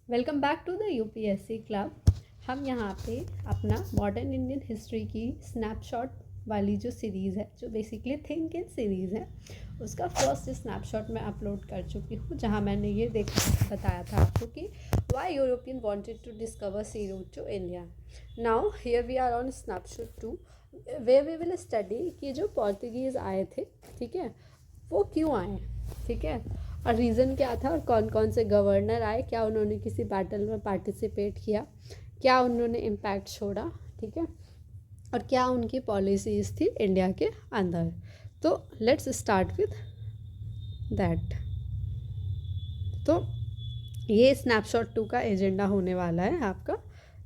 Welcome back to the UPSC club. हम यहाँ पे अपना मॉडर्न इंडियन हिस्ट्री की स्नैपशॉट वाली जो सीरीज़ है, जो बेसिकली थिंक इन सीरीज़ है, उसका फर्स्ट स्नैपशॉट मैं अपलोड कर चुकी हूँ, जहाँ मैंने ये बताया था आपको कि why European wanted to discover sea route to India. Now here we are on snapshot 2 where we will study कि जो पोर्तुगीज़ आए थे, ठीक है, वो क्यों आए, ठीक है, और रीज़न क्या था और कौन कौन से गवर्नर आए, क्या उन्होंने किसी बैटल में पार्टिसिपेट किया, क्या उन्होंने इम्पैक्ट छोड़ा, ठीक है, और क्या उनकी पॉलिसीज़ थी इंडिया के अंदर। तो लेट्स स्टार्ट विद दैट। तो ये स्नैपशॉट 2 का एजेंडा होने वाला है आपका,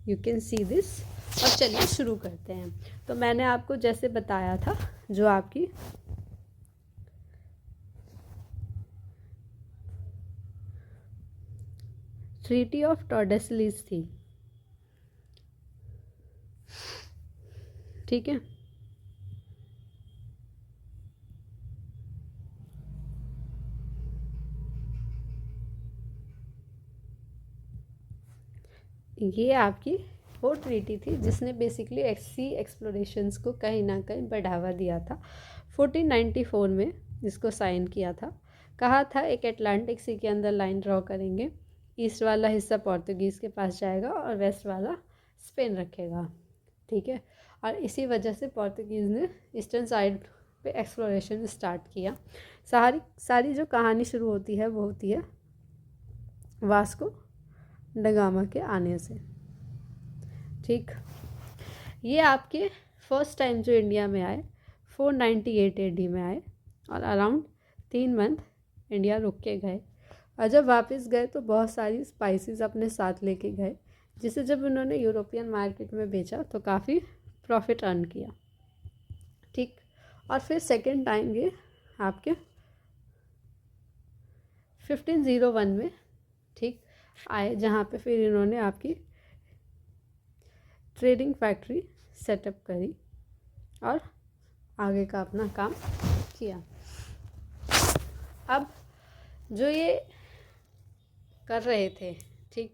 यू कैन सी दिस। और चलिए शुरू करते हैं। तो मैंने आपको जैसे बताया था, जो आपकी ट्रीटी ऑफ टॉर्डेसलिस थी, ठीक है, ये आपकी वो ट्रीटी थी जिसने बेसिकली सी एक्सप्लोरेशंस को कहीं ना कहीं बढ़ावा दिया था। 1494 में इसको साइन किया था। कहा था एक अटलांटिक सी के अंदर लाइन ड्रॉ करेंगे, ईस्ट वाला हिस्सा पोर्तुगीज़ के पास जाएगा और वेस्ट वाला स्पेन रखेगा, ठीक है। और इसी वजह से पोर्तुगीज़ ने ईस्टर्न साइड पे एक्सप्लोरेशन स्टार्ट किया। सारी जो कहानी शुरू होती है वो होती है वास्को डगामा के आने से, ठीक। ये आपके फर्स्ट टाइम जो इंडिया में आए 498 एडी में आए और अराउंड 3 मंथ इंडिया रुक के गए। और जब वापस गए तो बहुत सारी स्पाइसेस अपने साथ लेके गए, जिसे जब उन्होंने यूरोपियन मार्केट में बेचा तो काफ़ी प्रॉफिट अर्न किया, ठीक। और फिर सेकेंड टाइम ये आपके 1501 में, ठीक, आए, जहाँ पे फिर इन्होंने आपकी ट्रेडिंग फैक्ट्री सेटअप करी और आगे का अपना काम किया। अब जो ये कर रहे थे, ठीक,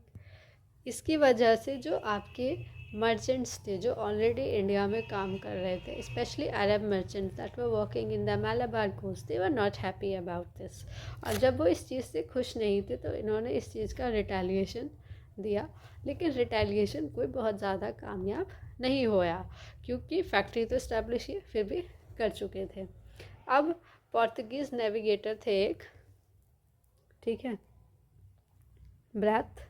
इसकी वजह से जो आपके मर्चेंट्स थे जो ऑलरेडी इंडिया में काम कर रहे थे, specially Arab merchants that were working in the Malabar coast, they were not happy about this. और जब वो इस चीज़ से खुश नहीं थे तो इन्होंने इस चीज़ का रिटेलिएशन दिया, लेकिन रिटेलिएशन कोई बहुत ज़्यादा कामयाब नहीं होया, क्योंकि फैक्ट्री तो इस्टेब्लिश ही फिर भी कर चुके थे। अब पोर्तुगीज़ नेविगेटर थे एक, ठीक है, ब्रैथ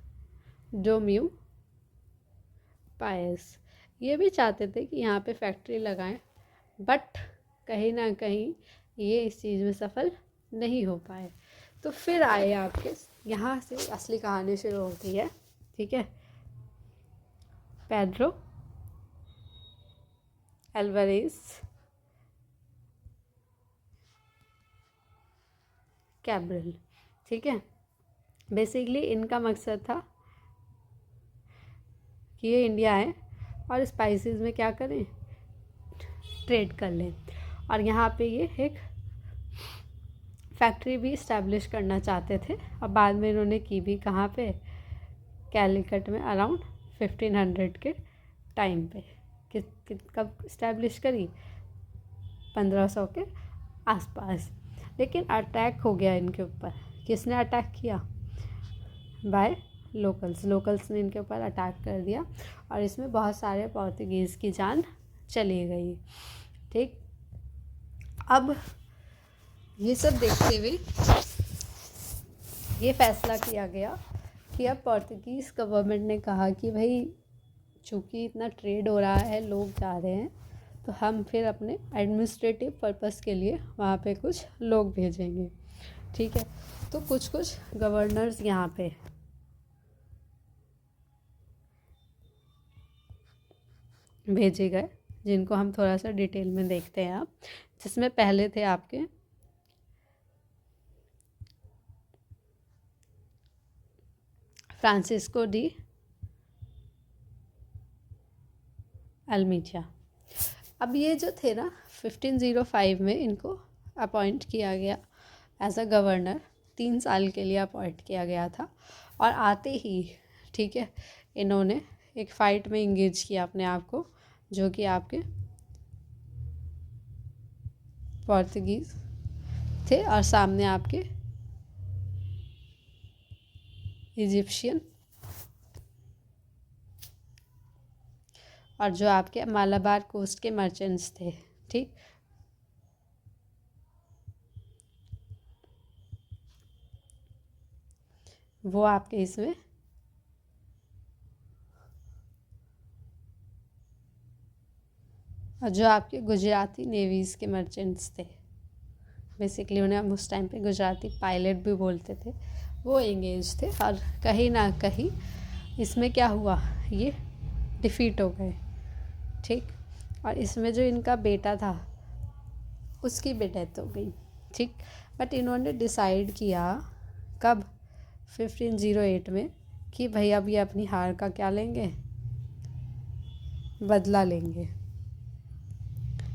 डोम्यू पायस, ये भी चाहते थे कि यहाँ पे फैक्ट्री लगाएं, बट कहीं ना कहीं ये इस चीज़ में सफल नहीं हो पाए। तो फिर आए आपके, यहाँ से असली कहानी शुरू होती है, ठीक है, पेड्रो एल्वारेज कैब्रल, ठीक है। बेसिकली इनका मकसद था कि ये इंडिया आए और स्पाइसेस में क्या करें, ट्रेड कर लें। और यहाँ पे ये एक फैक्ट्री भी इस्टेब्लिश करना चाहते थे, और बाद में इन्होंने की भी, कहाँ पे, कैलिकट में, अराउंड 1500 के टाइम पे। कब इस्टेब्लिश करी, 1500 के आसपास। लेकिन अटैक हो गया इनके ऊपर। किसने अटैक किया, बाय लोकल्स ने इनके ऊपर अटैक कर दिया, और इसमें बहुत सारे पोर्तुगीज़ की जान चली गई, ठीक। अब ये सब देखते हुए ये फैसला किया गया कि अब पोर्तुगीज़ गवर्नमेंट ने कहा कि भाई चूँकि इतना ट्रेड हो रहा है, लोग जा रहे हैं, तो हम फिर अपने एडमिनिस्ट्रेटिव पर्पस के लिए वहाँ पे कुछ लोग भेजेंगे, ठीक है। तो कुछ गवर्नर्स यहाँ पे भेजे गए, जिनको हम थोड़ा सा डिटेल में देखते हैं आप, जिसमें पहले थे आपके फ्रांसिस्को डी अल्मीजा। अब ये जो थे ना, 1505 में इनको अपॉइंट किया गया एज अ गवर्नर, 3 साल के लिए अपॉइंट किया गया था। और आते ही ठीक है, इन्होंने एक फ़ाइट में इंगेज किया अपने आप को, जो कि आपके पोर्तुगीज़ थे, और सामने आपके इजिप्शियन और जो आपके मालाबार कोस्ट के मर्चेंट्स थे। ठीक, वो आपके इसमें और जो आपके गुजराती नेवीज़ के मर्चेंट्स थे, बेसिकली उन्हें हम उस टाइम पे गुजराती पायलट भी बोलते थे, वो एंगेज थे। और कहीं ना कहीं इसमें क्या हुआ, ये डिफ़ीट हो गए। ठीक, और इसमें जो इनका बेटा था उसकी भी डेथ हो गई। ठीक, बट इन्होंने डिसाइड किया कब, 1508 में, कि भाई अब ये अपनी हार का क्या लेंगे, बदला लेंगे।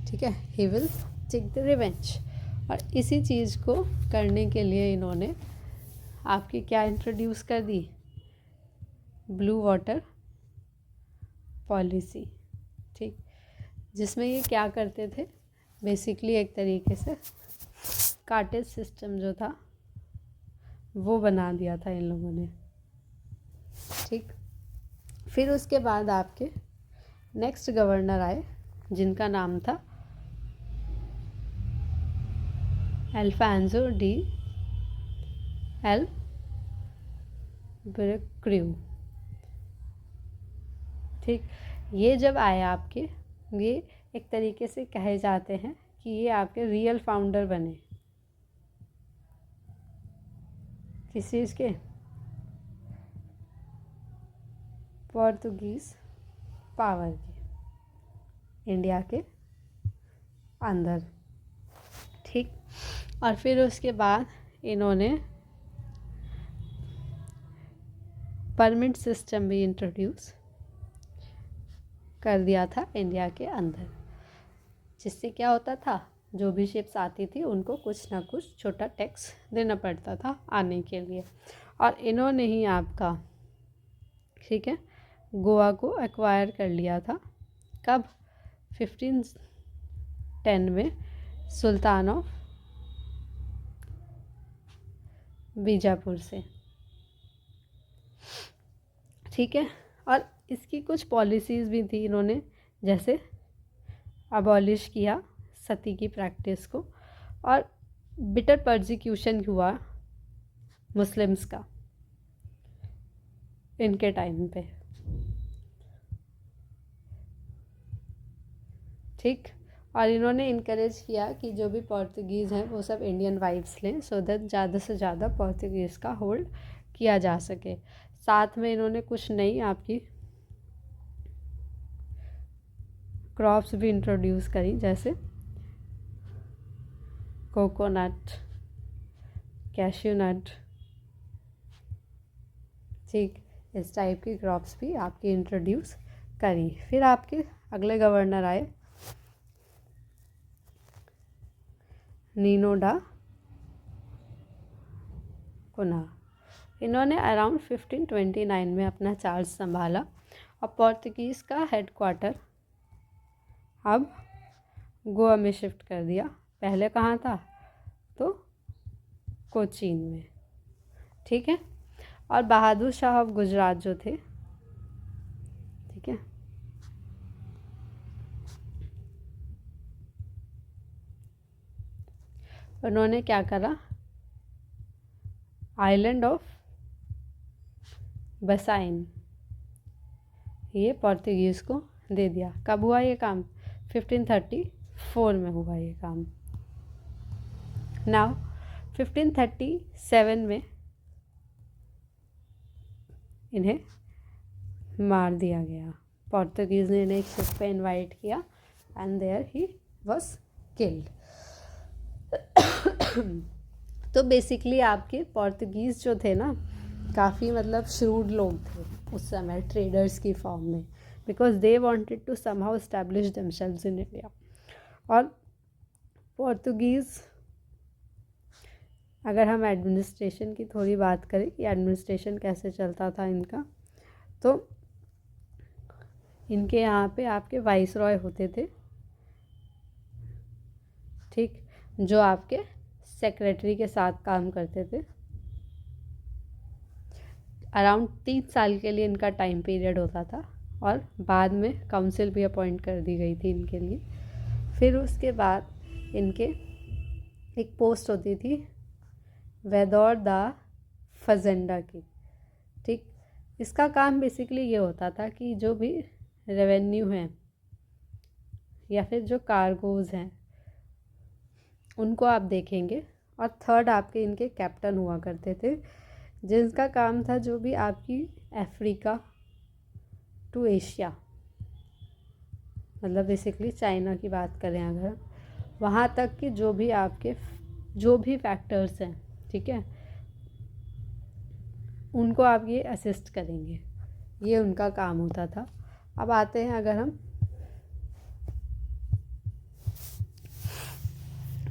ठीक है, he will take the revenge. और इसी चीज़ को करने के लिए इन्होंने आपकी क्या इंट्रोड्यूस कर दी, ब्लू वाटर पॉलिसी। ठीक, जिसमें ये क्या करते थे, बेसिकली एक तरीके से कार्टेज सिस्टम जो था वो बना दिया था इन लोगों ने। ठीक, फिर उसके बाद आपके नेक्स्ट गवर्नर आए जिनका नाम था अल्फांसो डी अल्बुकर्क। ठीक, ये जब आए आपके, ये एक तरीके से कहे जाते हैं कि ये आपके रियल फाउंडर बने किस चीज़ के, पोर्तुगीज़ पावर के इंडिया के अंदर। ठीक, और फिर उसके बाद इन्होंने परमिट सिस्टम भी इंट्रोड्यूस कर दिया था इंडिया के अंदर, जिससे क्या होता था, जो भी शिप्स आती थी उनको कुछ ना कुछ छोटा टैक्स देना पड़ता था आने के लिए। और इन्होंने ही आपका, ठीक है, गोवा को एक्वायर कर लिया था। कब, 1510 में, सुल्तान ऑफ बीजापुर से। ठीक है, और इसकी कुछ पॉलिसीज़ भी थी इन्होंने, जैसे अबॉलिश किया सती की प्रैक्टिस को, और बिटर परसिक्यूशन हुआ मुस्लिम्स का इनके टाइम पे। ठीक, और इन्होंने इनकरेज किया कि जो भी पोर्तुगीज़ हैं वो सब इंडियन वाइफ्स लें, सो दैट ज़्यादा से ज़्यादा पोर्तुगीज़ का होल्ड किया जा सके। साथ में इन्होंने कुछ नई आपकी क्रॉप्स भी इंट्रोड्यूस करी, जैसे कोकोनट, कैश्यू नट। ठीक, इस टाइप की क्रॉप्स भी आपकी इंट्रोड्यूस करी। फिर आपके अगले गवर्नर आए नीनो डा कुन्हा। इन्होंने अराउंड 1529 में अपना चार्ज संभाला, और पोर्तुगीज़ का हेडक्वार्टर अब गोवा में शिफ्ट कर दिया। पहले कहाँ था, तो कोचीन में। ठीक है, और बहादुर शाह ऑफ गुजरात जो थे, ठीक है, उन्होंने क्या करा, आइलैंड ऑफ बसाइन ये पोर्तुगीज़ को दे दिया। कब हुआ ये काम, 1534 में हुआ ये काम। नाउ 1537 में इन्हें मार दिया गया। पोर्तुगीज़ ने इन्हें एक शिप पे इनवाइट किया, and there he was killed. तो बेसिकली आपके पोर्तुगीज़ जो थे ना, काफ़ी मतलब श्रूड लोग थे उस समय, ट्रेडर्स की फॉर्म में, because they wanted to somehow establish themselves in India. और पोर्तुगीज़, अगर हम एडमिनिस्ट्रेशन की थोड़ी बात करें कि एडमिनिस्ट्रेशन कैसे चलता था इनका, तो इनके यहाँ पे आपके वाइसरॉय होते थे, ठीक, जो आपके सेक्रेटरी के साथ काम करते थे। अराउंड 3 साल के लिए इनका टाइम पीरियड होता था और बाद में काउंसिल भी अपॉइंट कर दी गई थी इनके लिए। फिर उसके बाद इनके एक पोस्ट होती थी वेदौर दा फजेंडा की, ठीक। इसका काम बेसिकली ये होता था कि जो भी रेवेन्यू है या फिर जो कार्गोज़ हैं उनको आप देखेंगे। और थर्ड आपके इनके कैप्टन हुआ करते थे, जिनका काम था जो भी आपकी अफ्रीका टू एशिया, मतलब बेसिकली चाइना की बात करें अगर, वहाँ तक कि जो भी आपके जो भी फैक्टर्स हैं, ठीक है, उनको आप ये असिस्ट करेंगे, ये उनका काम होता था। अब आते हैं अगर हम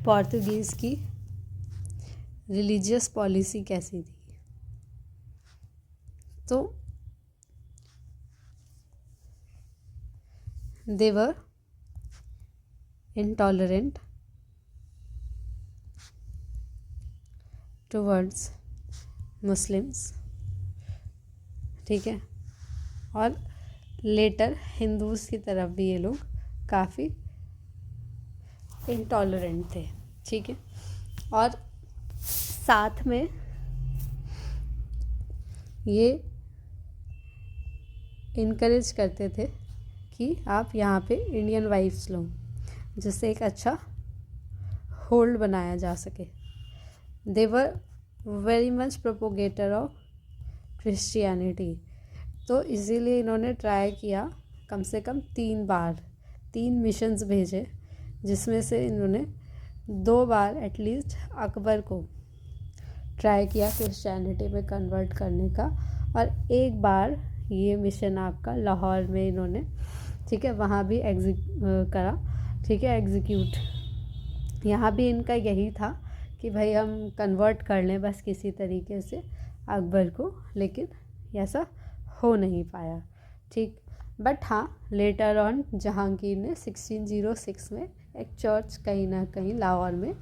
पोर्तुगीज़ की रिलीजियस पॉलिसी कैसी थी, तो they were intolerant towards Muslims, ठीक है, और लेटर हिंदूज़ की तरफ भी ये लोग काफ़ी इंटॉलरेंट थे, ठीक है। और साथ में ये इनकरेज करते थे कि आप यहाँ पे इंडियन वाइफ्स लो, जिससे एक अच्छा होल्ड बनाया जा सके। They were very much propagator of Christianity, तो इसीलिए इन्होंने ट्राई किया कम से कम 3 बार, 3 मिशंस भेजे, जिसमें से इन्होंने 2 बार एटलीस्ट अकबर को ट्राई किया क्रिश्चियनिटी में कन्वर्ट करने का, और 1 बार ये मिशन आपका लाहौर में इन्होंने, ठीक है, वहाँ भी करा, ठीक है, एग्जीक्यूट। यहाँ भी इनका यही था कि भाई हम कन्वर्ट कर लें बस किसी तरीके से अकबर को, लेकिन ऐसा हो नहीं पाया, ठीक। बट हाँ, लेटर ऑन जहांगीर ने 1606 में एक चर्च कहीं ना कहीं लाहौर में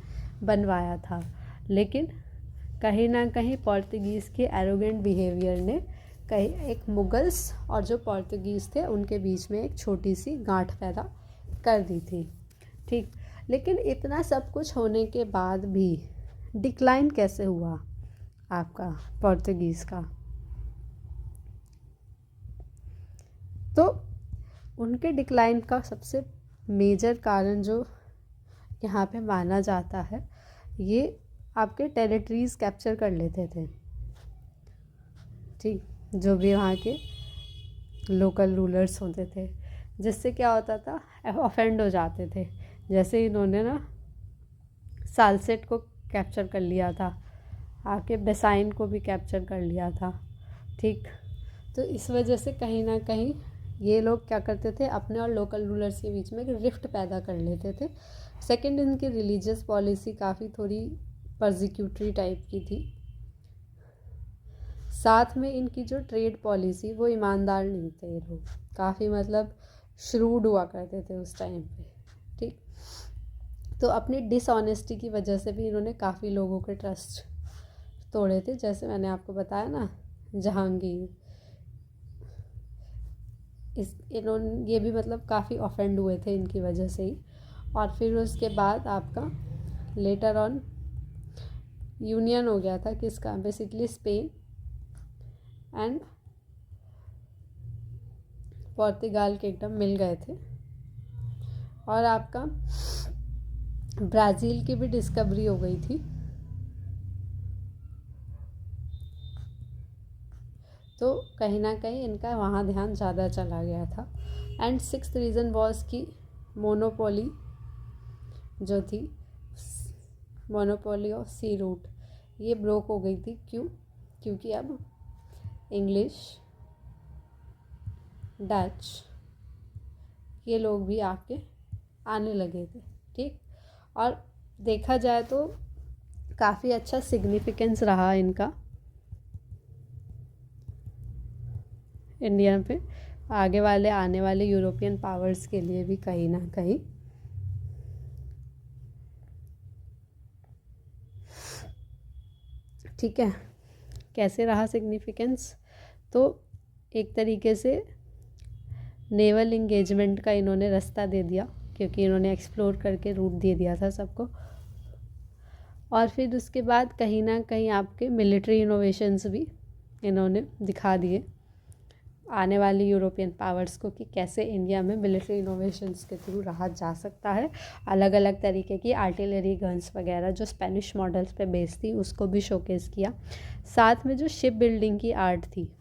बनवाया था, लेकिन कहीं ना कहीं पोर्तुगीज़ के एरोगेंट बिहेवियर ने कहीं एक मुगल्स और जो पोर्तुगीज़ थे उनके बीच में एक छोटी सी गांठ पैदा कर दी थी, ठीक। लेकिन इतना सब कुछ होने के बाद भी डिक्लाइन कैसे हुआ आपका पोर्तुगीज़ का, तो उनके डिक्लाइन का सबसे मेजर कारण जो यहाँ पे माना जाता है, ये आपके टेरिटरीज़ कैप्चर कर लेते थे, ठीक, जो भी वहाँ के लोकल रूलर्स होते थे, जिससे क्या होता था, ऑफेंड हो जाते थे। जैसे इन्होंने ना सालसेट को कैप्चर कर लिया था, आके बेसाइन को भी कैप्चर कर लिया था, ठीक। तो इस वजह से कहीं ना कहीं ये लोग क्या करते थे, अपने और लोकल रूलर्स के बीच में एक रिफ्ट पैदा कर लेते थे। सेकंड, इनकी रिलीजियस पॉलिसी काफ़ी थोड़ी परसिक्यूटरी टाइप की थी। साथ में इनकी जो ट्रेड पॉलिसी, वो ईमानदार नहीं थे ये लोग, काफ़ी मतलब श्रूड हुआ करते थे उस टाइम पे, ठीक। तो अपनी डिसऑनेस्टी की वजह से भी इन्होंने काफ़ी लोगों के ट्रस्ट तोड़े थे, जैसे मैंने आपको बताया ना जहांगीर, इन्होंने ये भी मतलब काफ़ी ऑफेंड हुए थे इनकी वजह से ही। और फिर उसके बाद आपका लेटर ऑन यूनियन हो गया था किसका, basically Spain and Portugal kingdom मिल गए थे, और आपका ब्राज़ील की भी डिस्कवरी हो गई थी। तो कहीं ना कहीं इनका वहाँ ध्यान ज़्यादा चला गया था। एंड 6th रीज़न वॉज कि मोनोपोली जो थी, मोनोपोली ऑफ सी रूट, ये ब्रोक हो गई थी। क्यों? क्योंकि अब इंग्लिश, डच, ये लोग भी आके आने लगे थे, ठीक। और देखा जाए तो काफ़ी अच्छा सिग्निफिकेंस रहा इनका इंडिया पे आगे वाले आने वाले यूरोपियन पावर्स के लिए भी कहीं ना कहीं ठीक है। कैसे रहा सिग्निफिकेंस, तो एक तरीके से नेवल इंगेजमेंट का इन्होंने रास्ता दे दिया, क्योंकि इन्होंने एक्सप्लोर करके रूट दे दिया था सबको। और फिर उसके बाद कहीं ना कहीं आपके मिलिट्री इनोवेशंस भी इन्होंने दिखा दिए आने वाली यूरोपियन पावर्स को कि कैसे इंडिया में मिलिट्री इनोवेशंस के थ्रू रहा जा सकता है। अलग अलग तरीके की आर्टिलरी गन्स वगैरह जो स्पेनिश मॉडल्स पे बेस्ड थी उसको भी शोकेस किया। साथ में जो शिप बिल्डिंग की आर्ट थी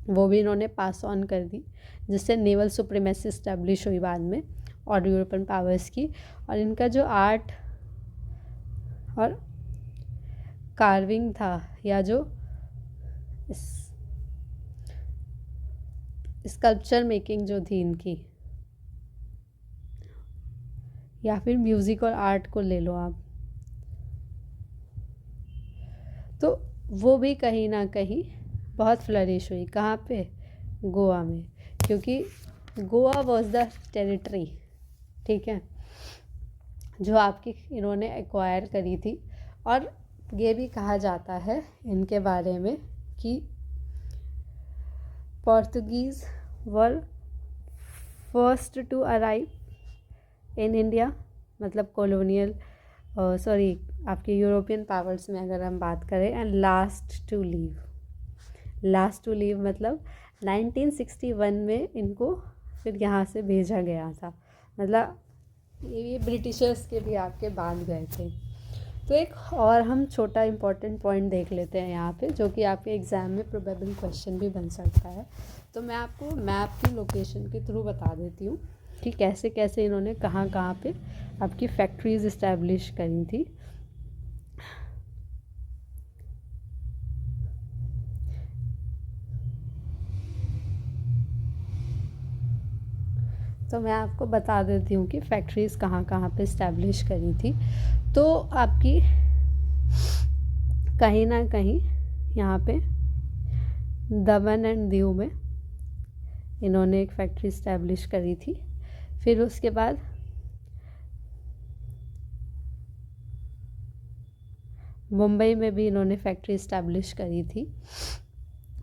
वो भी इन्होंने पास ऑन कर दी, जिससे नेवल सुप्रीमेसी इस्टेब्लिश हुई बाद में और यूरोपियन पावर्स की। और इनका जो आर्ट और कार्विंग था या जो स्कल्पचर मेकिंग जो थी इनकी, या फिर म्यूज़िक और आर्ट को ले लो आप, तो वो भी कहीं ना कहीं बहुत फ्लरिश हुई। कहाँ पे? गोवा में, क्योंकि गोवा वॉज द टेरिटरी, ठीक है, जो आपकी इन्होंने एक्वायर करी थी। और ये भी कहा जाता है इनके बारे में कि Portuguese were first to arrive in India, मतलब कॉलोनियल सॉरी आपके यूरोपियन पावर्स में अगर हम बात करें, एंड लास्ट टू लीव मतलब 1961 में इनको फिर यहाँ से भेजा गया था। मतलब ये ब्रिटिशर्स के भी आपके बाद गए थे। तो एक और हम छोटा इम्पॉर्टेंट पॉइंट देख लेते हैं यहाँ पे, जो कि आपके एग्ज़ाम में प्रोबेबल क्वेश्चन भी बन सकता है। तो मैं आपको मैप की लोकेशन के थ्रू बता देती हूँ कि कैसे कैसे इन्होंने कहाँ कहाँ पे आपकी फैक्ट्रीज इस्टेब्लिश करी थी। तो मैं आपको बता देती हूँ कि फैक्ट्रीज़ कहाँ कहाँ पे इस्टेब्लिश करी थी। तो आपकी कहीं ना कहीं यहाँ पे दमन एंड दीव में इन्होंने एक फैक्ट्री इस्टेब्लिश करी थी। फिर उसके बाद मुंबई में भी इन्होंने फैक्ट्री इस्टेब्लिश करी थी,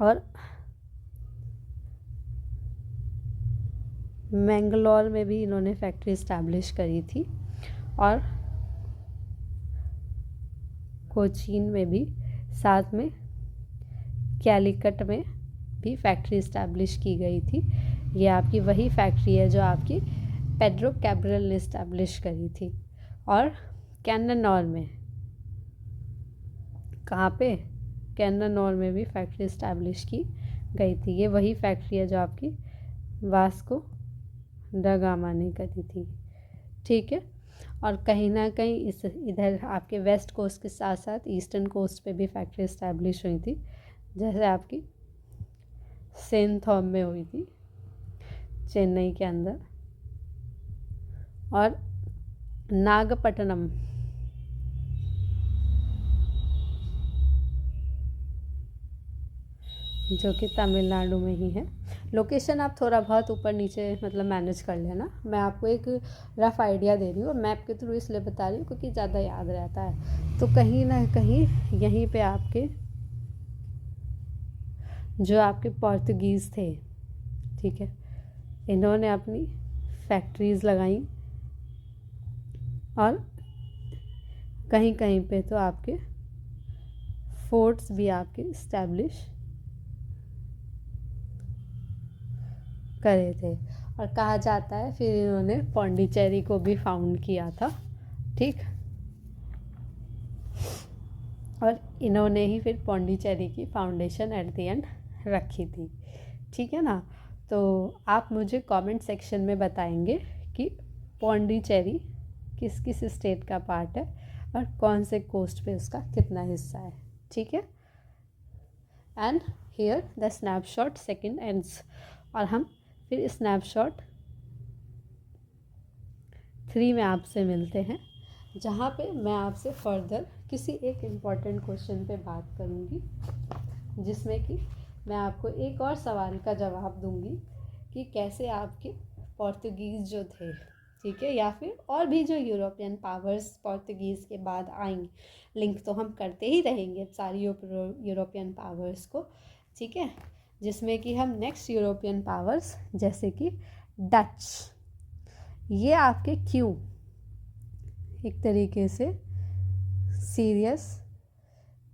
और मैंगलोर में भी इन्होंने फैक्ट्री इस्टेब्लिश करी थी, और कोचीन में भी, साथ में कैलिकट में भी फैक्ट्री इस्टेब्लिश की गई थी। ये आपकी वही फैक्ट्री है जो आपकी पेड्रो कैब्रल ने इस्टेब्लिश करी थी। और कैनानौर में, कहाँ पे? कैनानौर में भी फैक्ट्री इस्टेब्लिश की गई थी। ये वही फैक्ट्री है जो आपकी वास्को ड गामा ने करी थी, ठीक है। और कहीं ना कहीं इस इधर आपके वेस्ट कोस्ट के साथ साथ ईस्टर्न कोस्ट पे भी फैक्ट्री इस्टेब्लिश हुई थी, जैसे आपकी सेंट थॉम में हुई थी चेन्नई के अंदर, और नागपट्टनम जो कि तमिलनाडु में ही है। लोकेशन आप थोड़ा बहुत ऊपर नीचे मतलब मैनेज कर लेना, मैं आपको एक रफ़ आइडिया दे रही हूँ, मैप के थ्रू इसलिए बता रही हूँ क्योंकि ज़्यादा याद रहता है। तो कहीं ना कहीं यहीं पे आपके जो आपके पोर्तुगीज़ थे, ठीक है, इन्होंने अपनी फैक्ट्रीज़ लगाई, और कहीं कहीं पे तो आपके फोर्ट्स भी आपके इस्टेब्लिश करे थे। और कहा जाता है फिर इन्होंने पौंडीचेरी को भी फाउंड किया था, ठीक। और इन्होंने ही फिर पौंडीचेरी की फाउंडेशन एट द एंड रखी थी, ठीक है ना। तो आप मुझे कमेंट सेक्शन में बताएंगे कि पौंडीचेरी किस किस स्टेट का पार्ट है और कौन से कोस्ट पे उसका कितना हिस्सा है, ठीक है। And here the snapshot second ends, और हम फिर स्नैपशॉट 3 में आपसे मिलते हैं, जहाँ पे मैं आपसे फर्दर किसी एक इम्पॉर्टेंट क्वेश्चन पे बात करूँगी, जिसमें कि मैं आपको एक और सवाल का जवाब दूंगी कि कैसे आपके पोर्तुगीज़ जो थे, ठीक है, या फिर और भी जो यूरोपियन पावर्स पोर्तुगीज़ के बाद आएंगी, लिंक तो हम करते ही रहेंगे सारी यूरोपियन पावर्स को, ठीक है, जिसमें कि हम नेक्स्ट यूरोपियन पावर्स जैसे कि डच, ये आपके क्यों एक तरीके से सीरियस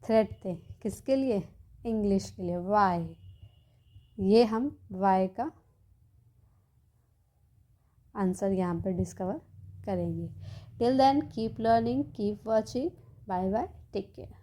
थ्रेट थे, किसके लिए, इंग्लिश के लिए, वाई, ये हम वाई का आंसर यहाँ पर डिस्कवर करेंगे। Till then keep learning, keep watching, bye bye, take care.